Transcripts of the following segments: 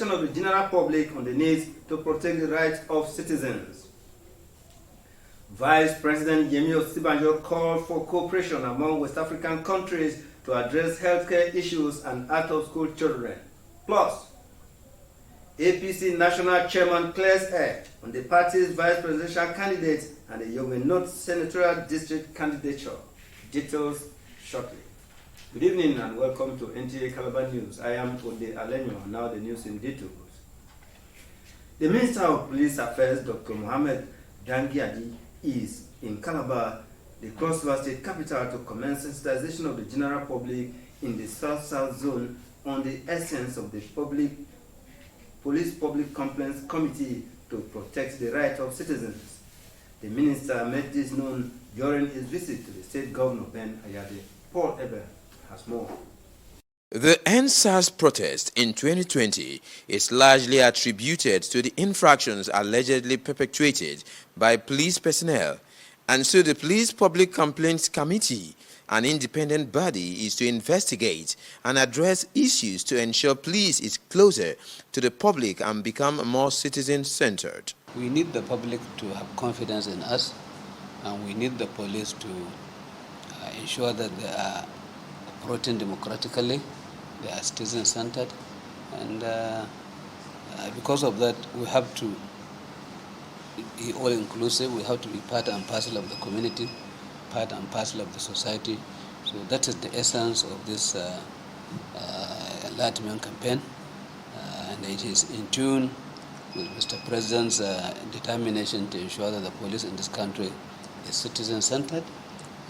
sensitization of the general public on the need to protect the rights of citizens. Vice President Yemi Osinbajo called for cooperation among West African countries to address healthcare issues and out-of-school children. Plus, APC National Chairman clears air on the party's vice presidential candidate and the Yobe North Senatorial District candidature. Details shortly. Good evening and welcome to Nta Calabar News. I am Ode Alenyo, now the news in details. The Minister of Police Affairs, Dr. Mohammed Dangiadi, is in Calabar, the Cross-River State capital, to commence sensitization of the general public in the South-South zone on the essence of the Police Public Complaints Committee to protect the rights of citizens. The minister made this known during his visit to the state governor, Ben Ayade. Paul Eber has more. The NSAS protest in 2020 is largely attributed to the infractions allegedly perpetrated by police personnel, and so the Police Public Complaints Committee, an independent body, is to investigate and address issues to ensure police is closer to the public and become more citizen-centered. We need the public to have confidence in us, and we need the police to ensure that they are operating democratically, they are citizen-centered, and because of that, we have to be all-inclusive. We have to be part and parcel of the community, part and parcel of the society. So that is the essence of this enlightenment campaign, and it is in tune with Mr. President's determination to ensure that the police in this country is citizen-centered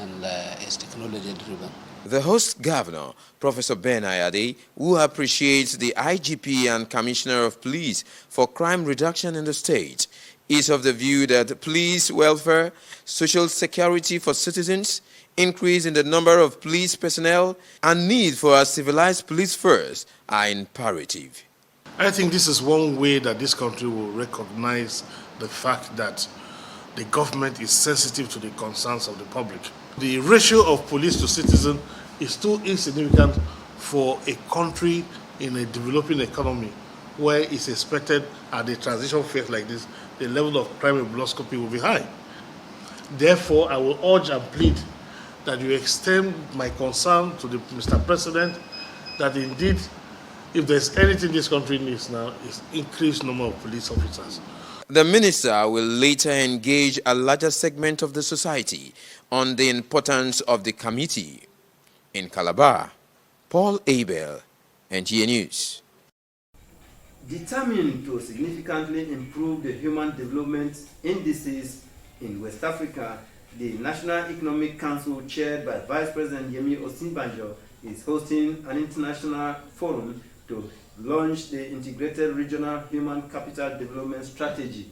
and is technology-driven. The host governor, Professor Ben Ayade, who appreciates the IGP and Commissioner of Police for crime reduction in the state, is of the view that police welfare, social security for citizens, increase in the number of police personnel, and need for a civilized police force are imperative. I think this is one way that this country will recognize the fact that the government is sensitive to the concerns of the public. The ratio of police to citizen is too insignificant for a country in a developing economy where it's expected at a transition phase like this, the level of crime and bloodstock will be high. Therefore, I will urge and plead that you extend my concern to Mr. President that indeed, if there's anything this country needs now, is increased number of police officers. The minister will later engage a larger segment of the society on the importance of the committee. In Calabar, Paul Abel, Nta News. Determined to significantly improve the human development indices in West Africa, the National Economic Council, chaired by Vice President Yemi Osinbajo, is hosting an international forum to launch the Integrated Regional Human Capital Development Strategy.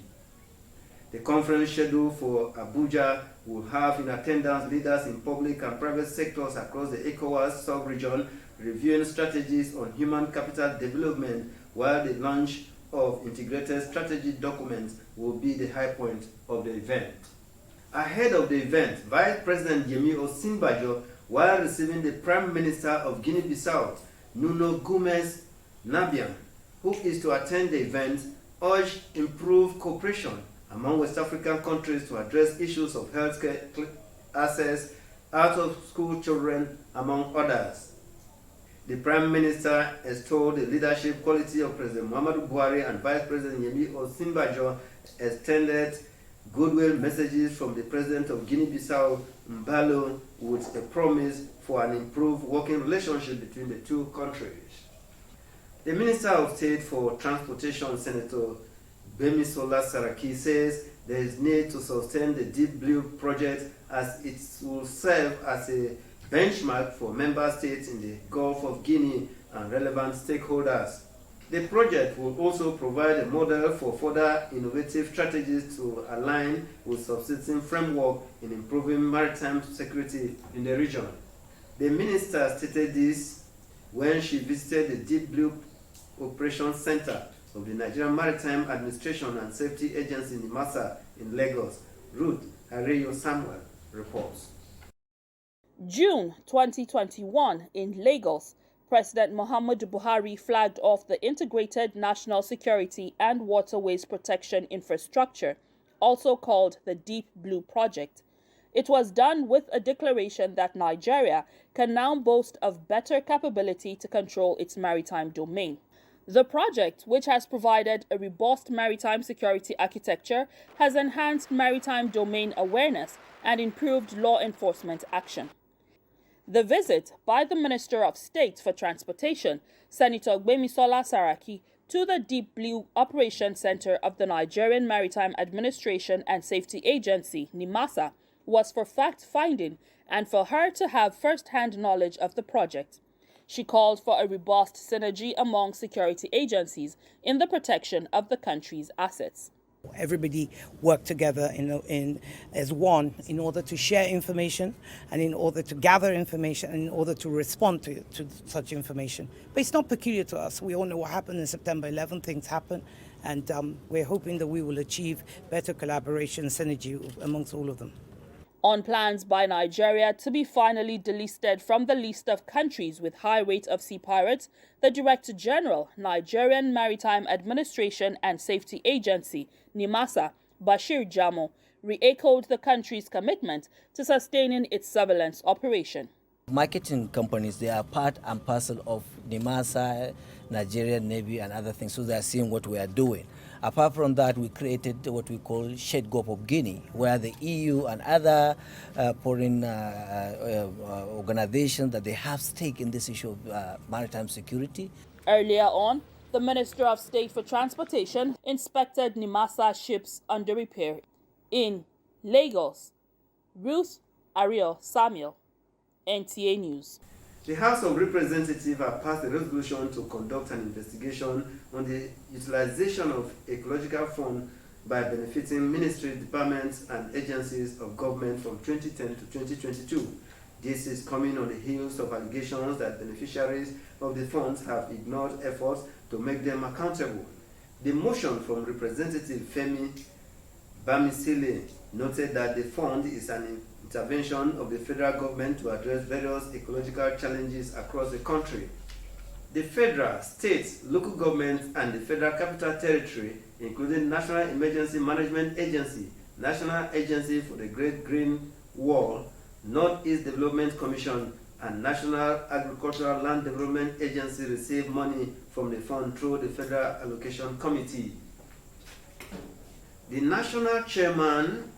The conference scheduled for Abuja will have in attendance leaders in public and private sectors across the ECOWAS sub-region reviewing strategies on human capital development, while the launch of integrated strategy documents will be the high point of the event. Ahead of the event, Vice President Yemi Osinbajo, while receiving the Prime Minister of Guinea-Bissau, Nuno Gomes Nabian, who is to attend the event, urged improved cooperation among West African countries to address issues of healthcare access, out-of-school children, among others. The Prime Minister extolled the leadership quality of President Muhammadu Buhari, and Vice President Yemi Osinbajo extended goodwill messages from the President of Guinea-Bissau, Mbalo, with a promise for an improved working relationship between the two countries. The Minister of State for Transportation, Senator Bemisola Saraki, says there is need to sustain the Deep Blue project as it will serve as a benchmark for member states in the Gulf of Guinea and relevant stakeholders. The project will also provide a model for further innovative strategies to align with subsisting framework in improving maritime security in the region. The minister stated this when she visited the Deep Blue Operations Center of the Nigerian Maritime Administration and Safety Agency in Imasa in Lagos. Ruth Areyo Samuel reports. June 2021 in Lagos, President Muhammadu Buhari flagged off the Integrated National Security and Waterways Protection Infrastructure, also called the Deep Blue Project. It was done with a declaration that Nigeria can now boast of better capability to control its maritime domain. The project, which has provided a robust maritime security architecture, has enhanced maritime domain awareness and improved law enforcement action. The visit by the Minister of State for Transportation, Senator Gbemisola Saraki, to the Deep Blue Operation Center of the Nigerian Maritime Administration and Safety Agency, NIMASA, was for fact-finding and for her to have first-hand knowledge of the project. She called for a robust synergy among security agencies in the protection of the country's assets. Everybody work together as one in order to share information and in order to gather information and in order to respond to such information. But it's not peculiar to us. We all know what happened in September 11. Things happen, and we're hoping that we will achieve better collaboration and synergy amongst all of them. On plans by Nigeria to be finally delisted from the list of countries with high rate of sea pirates, the Director General, Nigerian Maritime Administration and Safety Agency, NIMASA, Bashir Jamo, re-echoed the country's commitment to sustaining its surveillance operation. Marketing companies, they are part and parcel of NIMASA, Nigerian Navy and other things, so they are seeing what we are doing. Apart from that, we created what we call Shade Gulf of Guinea, where the EU and other foreign organizations that they have stake in this issue of maritime security. Earlier on, the Minister of State for Transportation inspected NIMASA ships under repair in Lagos. Ruth Ariel Samuel, NTA News. The House of Representatives have passed a resolution to conduct an investigation on the utilization of ecological funds by benefiting ministries, departments, and agencies of government from 2010 to 2022. This is coming on the heels of allegations that beneficiaries of the funds have ignored efforts to make them accountable. The motion from Representative Femi Bamisile noted that the fund is an intervention of the federal government to address various ecological challenges across the country. The federal, state, local governments, and the Federal Capital Territory, including National Emergency Management Agency, National Agency for the Great Green Wall, Northeast Development Commission, and National Agricultural Land Development Agency receive money from the fund through the Federal Allocation Committee. The national chairman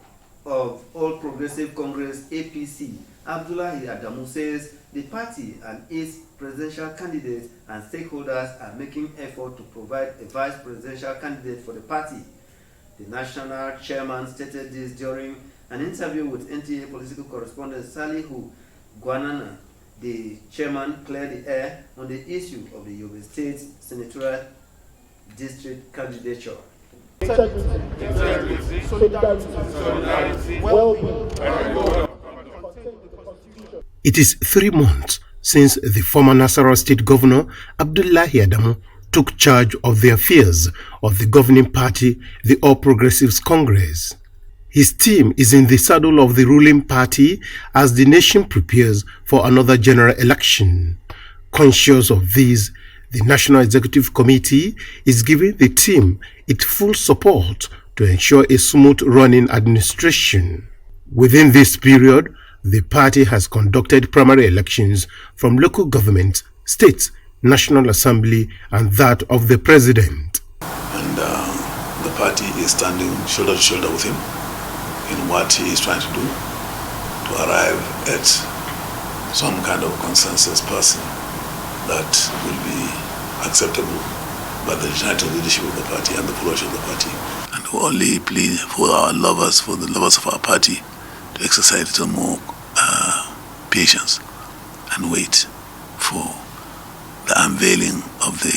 of All Progressive Congress APC, Abdullahi Adamu, says the party and its presidential candidates and stakeholders are making effort to provide a vice presidential candidate for the party. The national chairman stated this during an interview with NTA political correspondent Salihu Guanana. The chairman cleared the air on the issue of the Yobe State senatorial district candidature. It is 3 months since the former Nasarawa State Governor Abdullahi Adamu took charge of the affairs of the governing party, the All Progressives Congress. His team is in the saddle of the ruling party as the nation prepares for another general election. Conscious of this, the National Executive Committee is giving the team its full support to ensure a smooth running administration. Within this period, the party has conducted primary elections from local government, states, National Assembly, and that of the President. And the party is standing shoulder to shoulder with him in what he is trying to do to arrive at some kind of consensus person that will be acceptable by the united leadership of the party and the followers of the party. And we only plead for our lovers, for the lovers of our party, to exercise a little more patience and wait for the unveiling of the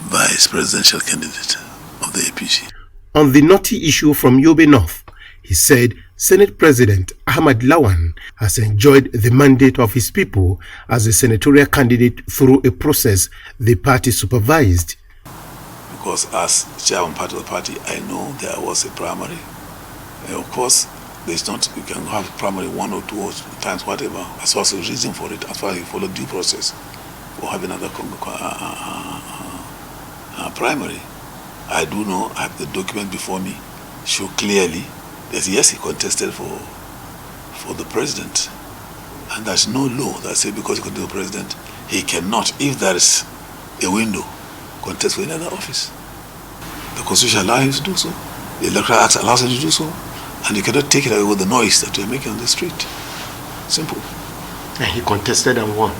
vice presidential candidate of the APC. On the knotty issue from Yobe North, he said Senate President Ahmad Lawan has enjoyed the mandate of his people as a senatorial candidate through a process the party supervised. Because as chairman part of the party, I know there was a primary. And of course, there's not, you can have primary 1 or 2 times, whatever, as far as the reason for it, as far as you follow due process. for having another primary. I do know, I have the document before me, show clearly that yes, he contested for the president. And there's no law that says because he contested for president, he cannot, if there is a window, contest for any other office. The Constitution allows him to do so. The Electoral Act allows him to do so. And you cannot take it away with the noise that you're making on the street. Simple. And he contested and won.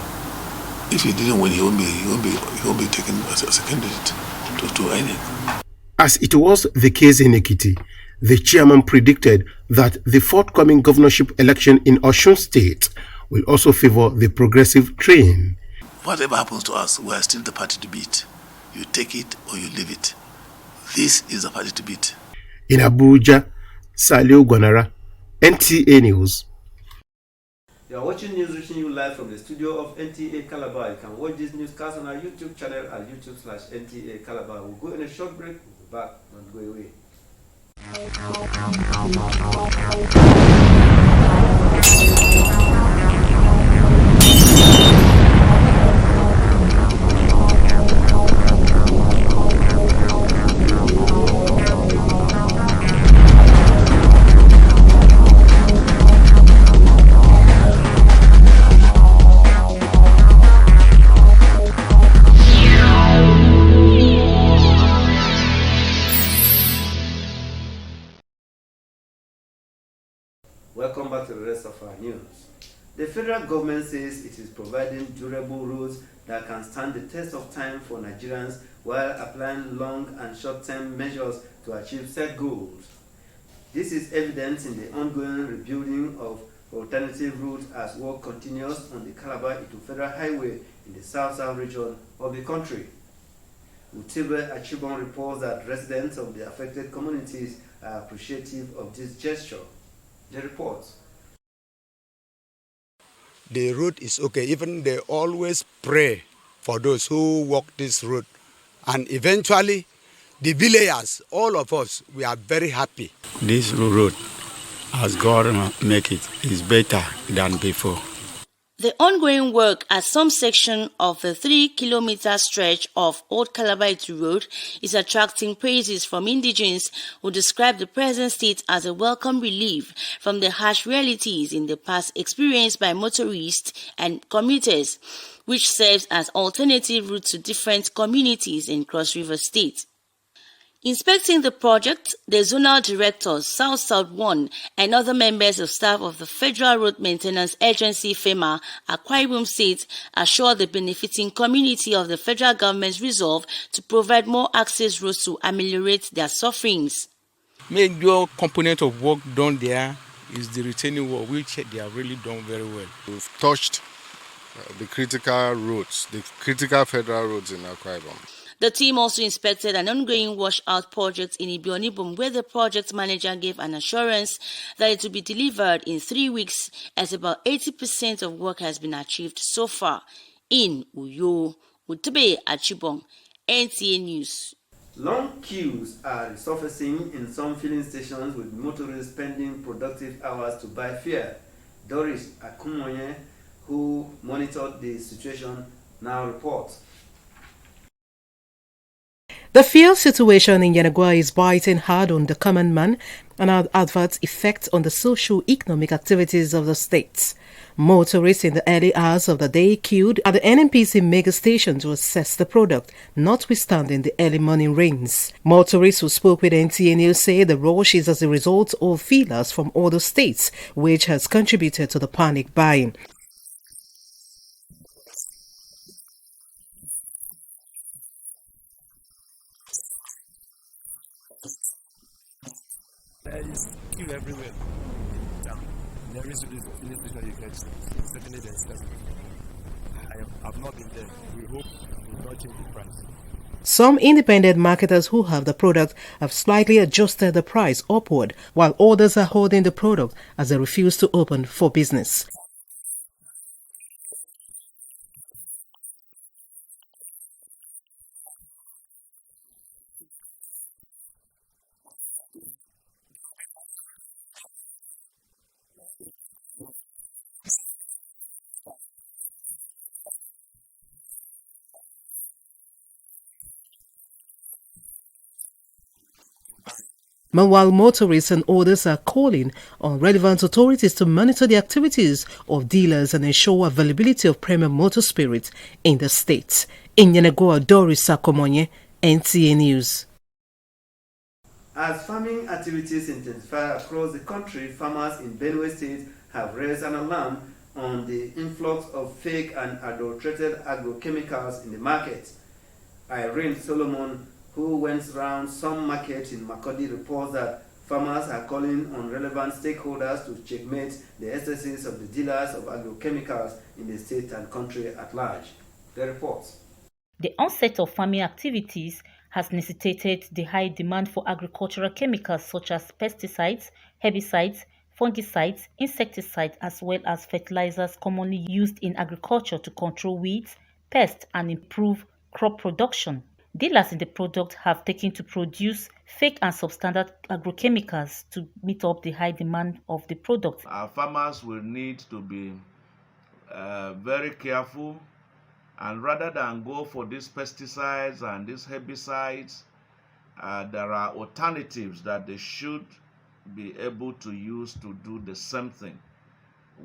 If he didn't win, he won't be taken as a candidate to any. As it was the case in Ekiti, the chairman predicted that the forthcoming governorship election in Osun State will also favor the progressive train. Whatever happens to us, we are still the party to beat. You take it or you leave it. This is the party to beat. In Abuja, Salio Gwanara, NTA News. You are watching news reaching you live from the studio of Nta Calabar. You can watch this newscast on our YouTube channel at youtube.com/Nta Calabar. We'll go in a short break. We'll be back. Don't go away. Welcome back to the rest of our news. The federal government says it is providing durable roads that can stand the test of time for Nigerians while applying long and short-term measures to achieve set goals. This is evident in the ongoing rebuilding of alternative routes as work continues on the Calabar-Itu Federal Highway in the south-south region of the country. Utibe Achibon reports that residents of the affected communities are appreciative of this gesture. The report. The road is okay. Even they always pray for those who walk this road. And eventually, the villagers, all of us, we are very happy. This road, as God make it, is better than before. The ongoing work at some section of the 3-kilometer stretch of Old Calabar-Itu Road is attracting praises from indigenes who describe the present state as a welcome relief from the harsh realities in the past experienced by motorists and commuters, which serves as alternative route to different communities in Cross River State. Inspecting the project, the zonal directors, South 1, and other members of staff of the Federal Road Maintenance Agency FEMA, Akwa Ibom State, assured the benefiting community of the federal government's resolve to provide more access roads to ameliorate their sufferings. Major component of work done there is the retaining wall, which they have really done very well. We've touched the critical roads, the critical federal roads in Akwa Ibom. The team also inspected an ongoing washout project in Ibionibum, where the project manager gave an assurance that it will be delivered in 3 weeks, as about 80% of work has been achieved so far. In Uyo, Utibe Achibong, NTA News. Long queues are resurfacing in some filling stations with motorists spending productive hours to buy fuel. Doris Akumoye, who monitored the situation, now reports. The fuel situation in Yanagwa is biting hard on the common man and had adverse effects on the socio-economic activities of the state. Motorists in the early hours of the day queued at the NNPC mega station to assess the product, notwithstanding the early morning rains. Motorists who spoke with NTA News say the rush is as a result of feelers from other states, which has contributed to the panic buying. There is queue everywhere. There is filling station you get. Certainly there is. I have not been there. We hope we will not change the price. Some independent marketers who have the product have slightly adjusted the price upward, while others are holding the product as they refuse to open for business. Meanwhile, motorists and others are calling on relevant authorities to monitor the activities of dealers and ensure availability of premium motor spirits in the state. In Yenagoa, Doris Sakomonye, NTA News. As farming activities intensify across the country, farmers in Benue State have raised an alarm on the influx of fake and adulterated agrochemicals in the market. Irene Solomon, who went around some markets in Makurdi, reports that farmers are calling on relevant stakeholders to checkmate the excesses of the dealers of agrochemicals in the state and country at large. The reports. The onset of farming activities has necessitated the high demand for agricultural chemicals such as pesticides, herbicides, fungicides, insecticides, as well as fertilizers commonly used in agriculture to control weeds, pests, and improve crop production. Dealers in the product have taken to produce fake and substandard agrochemicals to meet up the high demand of the product. Our farmers will need to be very careful, and rather than go for these pesticides and these herbicides, there are alternatives that they should be able to use to do the same thing.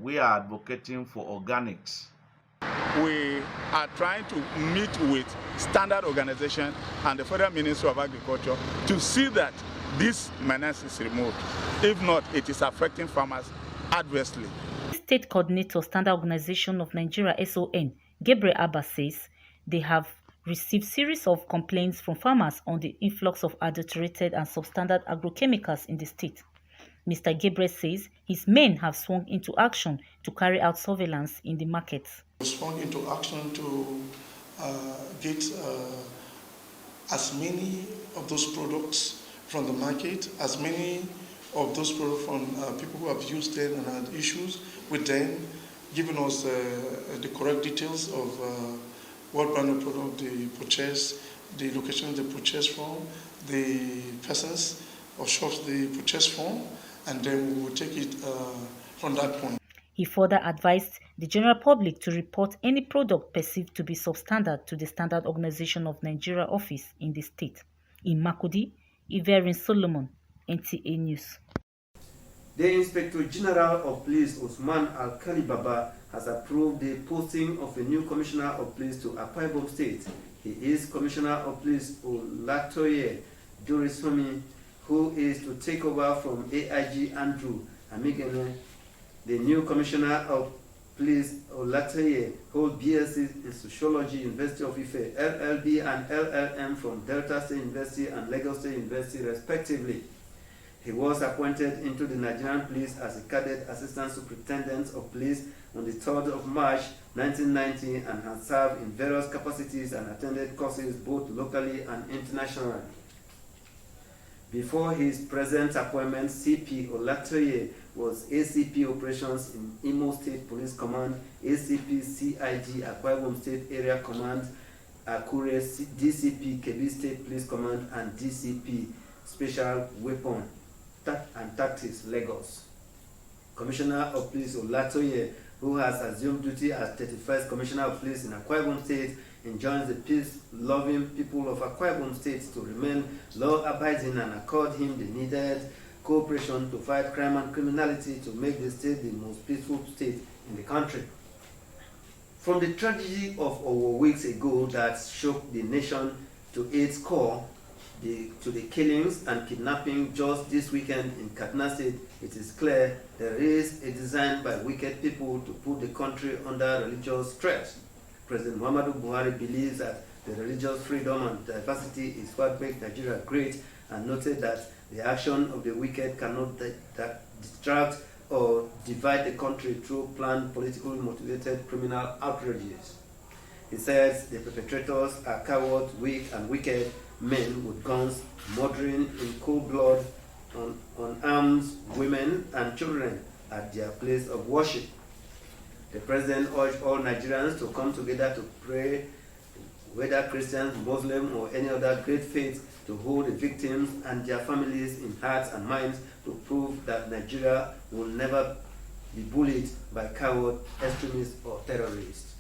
We are advocating for organics. We are trying to meet with standard organization and the Federal Ministry of Agriculture to see that this menace is removed. If not, it is affecting farmers adversely. State Coordinator, Standard Organization of Nigeria, SON, Gabriel Abba says they have received series of complaints from farmers on the influx of adulterated and substandard agrochemicals in the state. Mr. Gabriel says his men have swung into action to carry out surveillance in the markets. We swung into action to get as many of those products from the market, as many of those products from people who have used them and had issues with them, giving us the correct details of what brand of product they purchased, the location they purchased from, the persons or shops they purchased from, and then we will take it from that point. He further advised the general public to report any product perceived to be substandard to the Standard Organization of Nigeria office in the state. In Makurdi, Iverin Solomon, NTA News. The Inspector General of Police, Usman Al-Khalibaba, has approved the posting of a new Commissioner of Police to Akwa Ibom State. He is Commissioner of Police Olatoye Jorishomi, who is to take over from AIG Andrew Amigene. The new Commissioner of Police Olatoye holds BSc in Sociology, University of Ife, LLB and LLM from Delta State University and Lagos State University, respectively. He was appointed into the Nigerian Police as a Cadet Assistant Superintendent of Police on the 3rd of March 1990 and has served in various capacities and attended courses both locally and internationally. Before his present appointment, CP Olatoye was ACP Operations in Imo State Police Command, ACP CIG Akwa Ibom State Area Command, Akure DCP Kebbi State Police Command, and DCP Special Weapon and Tactics Lagos. Commissioner of Police Olatoye, who has assumed duty as 31st Commissioner of Police in Akwa Ibom State, enjoins the peace-loving people of Akwa Ibom State to remain law-abiding and accord him the needed cooperation to fight crime and criminality to make the state the most peaceful state in the country. From the tragedy of over weeks ago that shook the nation to its core, to the killings and kidnapping just this weekend in Kaduna State, it is clear there is a design by wicked people to put the country under religious threat. President Muhammadu Buhari believes that the religious freedom and diversity is what makes Nigeria great, and noted that the action of the wicked cannot distract or divide the country through planned politically motivated criminal outrages. He says the perpetrators are cowards, weak and wicked men with guns, murdering in cold blood unarmed women and children at their place of worship. The president urged all Nigerians to come together to pray, whether Christians, Muslim, or any other great faith, to hold the victims and their families in hearts and minds to prove that Nigeria will never be bullied by coward extremists or terrorists.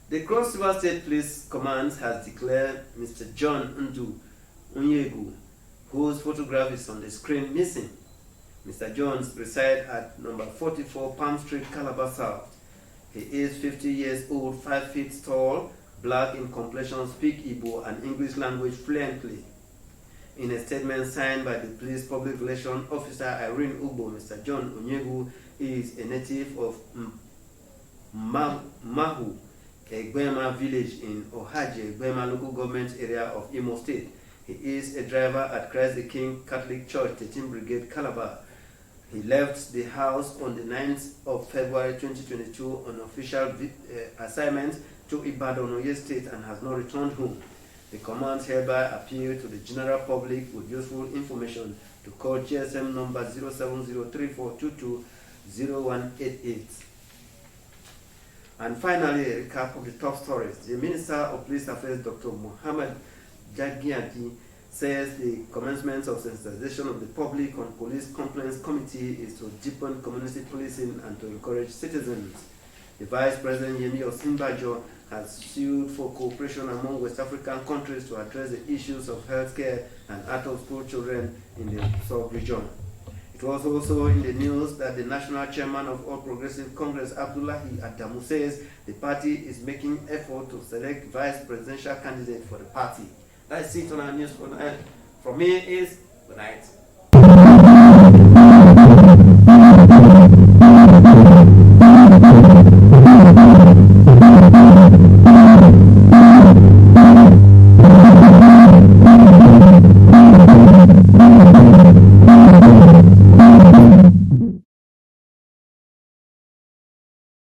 The Cross River State Police Command has declared Mr. John Ndu Onyegu whose photograph is on the screen, missing. Mr. Jones resides at number 44 Palm Street, Calabar South. He is 50 years old, 5 feet tall, black in complexion, speaks Igbo and English language fluently. In a statement signed by the police public relations officer Irene Ugbo, Mr. John Onyegu is a native of Mahu, Egbema village in Ohaje, Egbema local government area of Imo State. He is a driver at Christ the King Catholic Church, 13 Brigade, Calabar. He left the house on the 9th of February 2022 on official assignment to Ibadan, Oyo State, and has not returned home. The command hereby appeal to the general public with useful information to call GSM number 07034220188. And finally, a recap of the top stories. The Minister of Police Affairs, Dr. Mohammed Jagiadi, says the commencement of sensitization of the public on police complaints committee is to deepen community policing and to encourage citizens. The Vice President Yemi Osinbajo has sued for cooperation among West African countries to address the issues of healthcare and out-of-school children in the sub-region. It was also in the news that the national chairman of All Progressive Congress, Abdullahi Adamu, says the party is making effort to select vice presidential candidate for the party. That's it on our news for now. From me is good night.